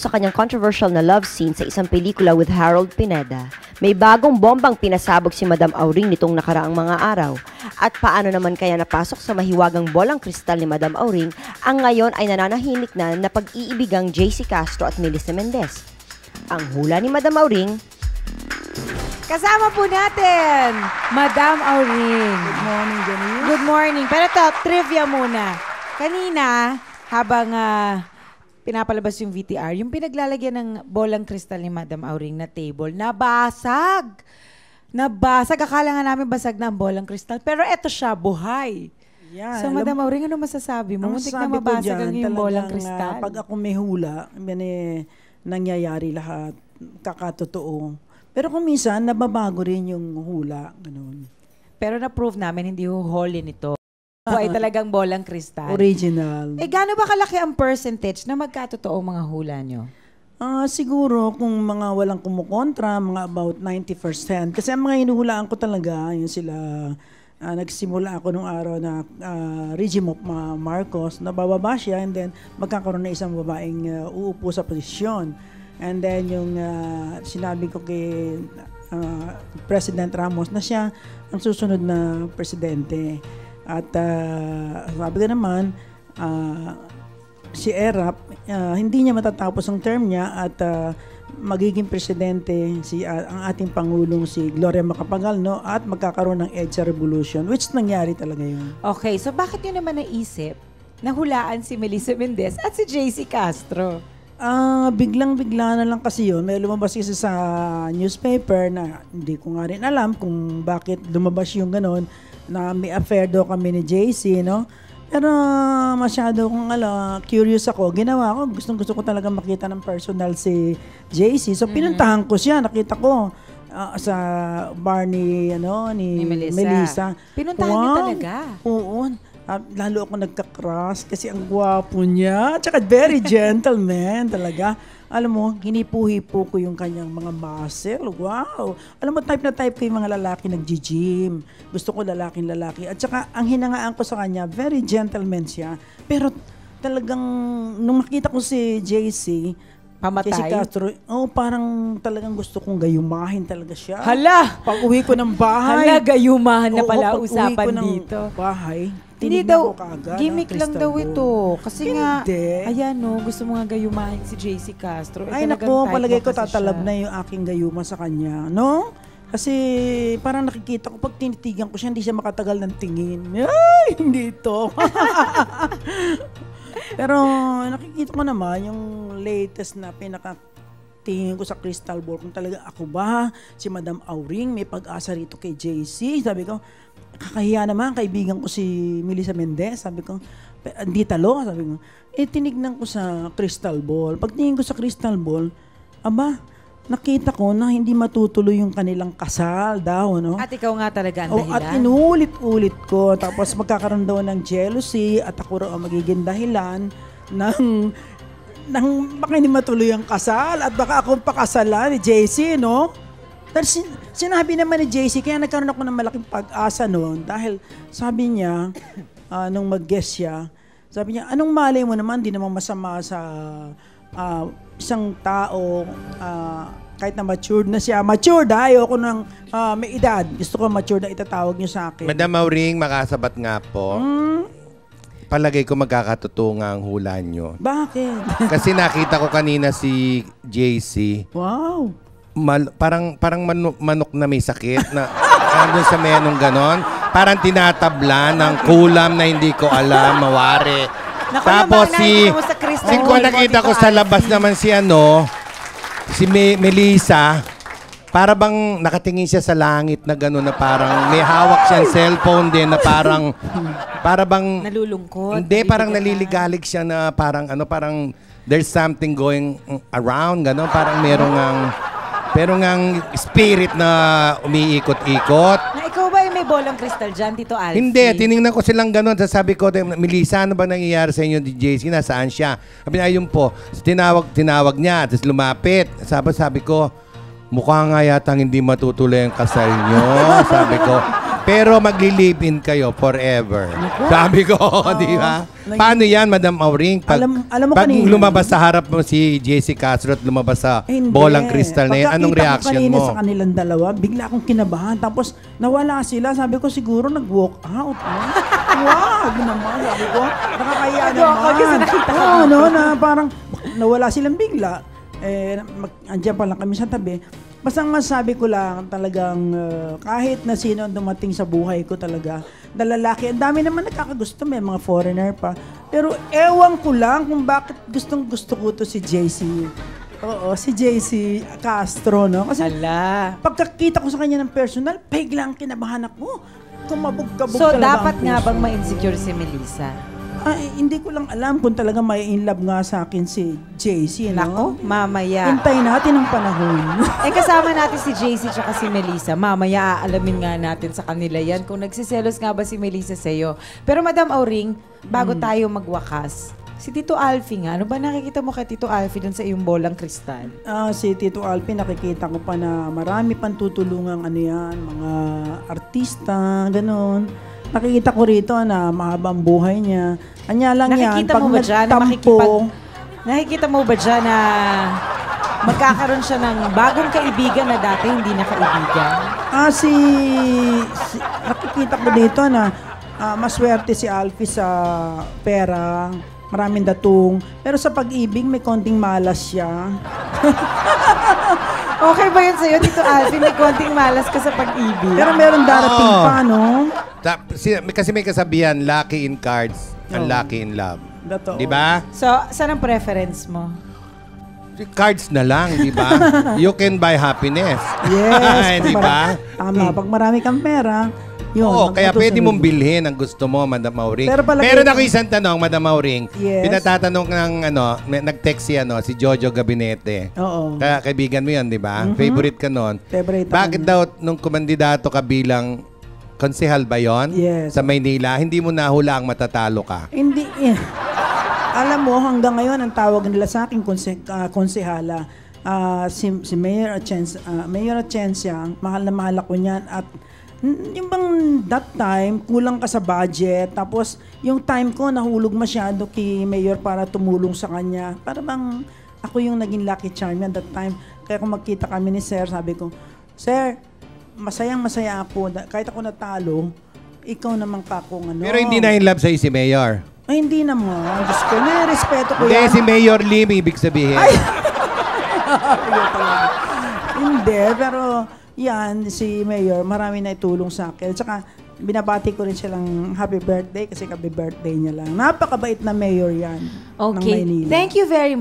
sa kanyang controversial na love scene sa isang pelikula with Harold Pineda. May bagong bombang pinasabog si Madam Auring nitong nakaraang mga araw. At paano naman kaya napasok sa mahiwagang bolang kristal ni Madam Auring ang ngayon ay nananahimik na pag-iibigang JC Castro at Melissa Mendez? Ang hula ni Madam Auring. Kasama po natin, Madam Auring. Good morning, Janine. Good morning. Pero ito, trivia muna. Kanina, habang pinapalabas yung VTR, yung pinaglalagyan ng bolang kristal ni Madam Auring na table, nabasag. Nabasag. Akala nga namin basag na ang bolang kristal. Pero eto siya, buhay. Yan, So, Madam Auring, ano masasabi mo? Muntik na mabasag ang yung bolang kristal. Pag ako may hula, nangyayari lahat. Kakatotoo. Pero kung minsan, nababago rin yung hula. Ganun. Pero na-prove namin, hindi holy nito. Ay talagang bolang kristal. Original. Gaano ba kalaki ang percentage na magkatotoo mga hula nyo? Siguro kung mga walang kumukontra, mga about 90%. Kasi ang mga hinuhulaan ko talaga, yun sila, nagsimula ako nung araw na regime of Marcos, nabababa siya and then magkakaroon na isang babaeng uupo sa posisyon. And then yung sinabi ko kay President Ramos na siya ang susunod na presidente. At sabi ko naman, si Erap, hindi niya matatapos ang term niya at magiging presidente ang ating Pangulong si Gloria Macapagal, no? At magkakaroon ng EDSA Revolution, which nangyari talaga yun. Okay, so bakit nyo naman naisip na hulaan si Melissa Mendez at si JC Castro? Biglang-bigla na lang kasi yun. May lumabas kasi sa newspaper na hindi ko nga rin alam kung bakit lumabas yung ganon na may affair daw kami ni JC, no? Pero masyado kung curious ako. Ginawa ko, gustong-gusto ko talaga makita ng personal si JC. So pinuntahan ko siya, nakita ko sa bar ni Melissa. Pinuntahan niyo talaga? Oo. Lalo ako nagka-crush kasi ang gwapo niya. Tsaka very gentleman talaga. Alam mo, hinipo-hipo ko yung kanyang mga muscle. Wow! Alam mo, type na type ko yung mga lalaki nag-gym. Gusto ko lalaking-lalaki. At saka, ang hinangaan ko sa kanya, very gentleman siya. Pero talagang, nung makita ko si JC, pamatay? Si Castro, parang talagang gusto kong gayumahin talaga siya. Hala! Pag uwi ko ng bahay. Hala, gayumahan na pala pag usapan uwi ko dito. Ng bahay, hindi daw, gimmick lang daw ito. Kasi nga, hindi. ayan gusto mo nga gayumahin si JC Castro. Ay nako, palagay ko tatalab na yung aking gayuma sa kanya. No? Kasi parang nakikita ko, pag tinitigan ko siya, hindi siya makatagal ng tingin. Ay, hindi ito. Pero nakikita ko naman yung latest na pinakatingin ko sa crystal ball kung talaga ako ba, si Madam Auring, may pag-asa rito kay JC. Sabi ko, kakahiya naman, kaibigan ko si Melissa Mendez. Sabi ko, hindi talo. Sabi ko, tinignan ko sa crystal ball. Pagtingin ko sa crystal ball, nakita ko na hindi matutuloy yung kanilang kasal daw, no? At ikaw nga talaga ang dahilan. At inulit-ulit ko. Tapos magkakaroon daw ng jealousy at ako raw ang magiging dahilan ng baka hindi matuloy ang kasal at baka akong pakasalan ni JC, no? Pero sinabi naman ni JC, kaya nagkaroon ako ng malaking pag-asa noon dahil sabi niya, nung mag-guest siya, sabi niya, anong malay mo naman, di naman masama sa isang tao, kahit na matured na siya. Matured, ayoko ng may edad. Gusto ko matured na itatawag niyo sa akin. Madam Auring, makasabat nga po. Palagay ko magkakatotoo nga ang hula nyo. Bakit? Kasi nakita ko kanina si JC. Wow. Parang manok na may sakit na andun sa menong ganon. Parang tinatabla ng kulam na hindi ko alam, mawari. Naku, Tapos nakita ko sa labas naman si Melissa. Para bang nakatingin siya sa langit na gano'n na parang may hawak siyang cellphone din na parang nalulungkot. Hindi, parang naliligalig siya na parang there's something going around gano'n, parang merong ngang spirit na umiikot-ikot. Na ikaw ba may bolang kristal dyan, Tito Alfie? Hindi, tinignan ko silang gano'n. Sabi ko, Melissa, ano ba nangyayari sa inyo di JC? Nasaan siya? Sabi niya, ayun po. Tinawag niya, tapos lumapit. Sabi ko, mukha nga yatang hindi matutuloy ang kasal nyo. Sabi ko. Pero magli-live-in kayo forever. Sabi ko, di ba? Paano yan, Madam Auring? Pag, Alam mo pag kanina- lumabas sa harap mo si JC Castro at lumabas sa Hindi. bolang kristal na yan, anong Pagkakita ko reaction kanina mo? sa kanilang dalawa, bigla akong kinabahan. Tapos nawala sila. Sabi ko siguro nag-walk out. Wag naman. Sabi ko, nakakaya naman. Kasi nakita ko Oo, no, na parang nawala silang bigla. Andiyan pa lang kami sa tabi. Basta nga sabi ko lang talagang kahit na sino ang dumating sa buhay ko talaga, na lalaki, ang dami naman nakakagusto, may mga foreigner pa. Pero ewan ko lang kung bakit gustong gusto ko to si JC. Oo, si JC Castro, no? Kasi Ala. pagkakita ko sa kanya ng personal, biglang kinabahan ako. Kumabog-kabog So, talaga dapat ang nga puso. bang ma-insecure si Melissa? Ay, hindi ko lang alam kung talaga may in love nga sa akin si JC, Nako, no? mamaya. Hintay natin ang panahon. Kasama natin si JC tsaka si Melissa. Mamaya aalamin nga natin sa kanila yan kung nagsiselos nga ba si Melissa sa'yo. Pero Madam Auring, bago tayo magwakas, si Tito Alfie nga, ano ba nakikita mo kay Tito Alfie dun sa iyong bolang kristal? Si Tito Alpin, nakikita ko pa na marami pang tutulungang ano yan, mga artista, ganun. Nakikita ko rito na mahaba ang buhay niya. Anya lang yan, Nakikita pag mo ba dyan na nagtampo, nakikita mo ba dyan na magkakaroon siya ng bagong kaibigan na dati hindi na kaibigan? nakikita ko dito na maswerte si Alfie sa pera, maraming datong, pero sa pag-ibig may konting malas siya. Okay ba yun sa'yo, Tito Alfie? May konting malas ka sa pag-ibig? Pero meron darating Oo. pa, no? Kasi may kasabihan, lucky in cards, unlucky in love. Totoo. Di ba? So, saan ang preference mo? Cards na lang, di ba? You can buy happiness. Yes. Di ba? Tama. Pag marami kang pera, yun. Oo, kaya matutusunod pwede mong mo. bilhin ang gusto mo, Madam Auring. Pero palagay Meron ko- ako isang tanong, Madam Auring. Yes. Pinatatanong ng nag-text si Jojo Gabinete. Oo. Kaya kaibigan mo yan, di ba? Favorite ka nun. Favorite ako Bakit niya. daw nung kumandidato ka bilang konsehal ba yon? Yes. Sa Maynila, hindi mo nahula ang matatalo ka? Hindi. Alam mo, hanggang ngayon, ang tawag nila sa akin konsehala. Si Mayor Atienza, mahal na mahal ako niyan. At yung bang that time, kulang ka sa budget. Tapos, yung time ko, nahulog masyado kay Mayor para tumulong sa kanya. Para bang ako yung naging lucky charm at that time. Kaya kung magkita kami ni Sir, sabi ko, Sir, masayang-masaya ako. Kahit ako natalo, ikaw naman pa kung ano. Pero hindi na in love sa'yo si Mayor. Ay, hindi naman. Diyos ko, nire-respeto ko Hindi, yan. si Mayor Lim, ibig sabihin. Hindi, pero yan, si Mayor, marami na itulong sa akin. Tsaka, binabati ko rin silang happy birthday kasi kabi birthday niya lang. Napakabait na Mayor yan ng Okay. Maynila. Thank you very much.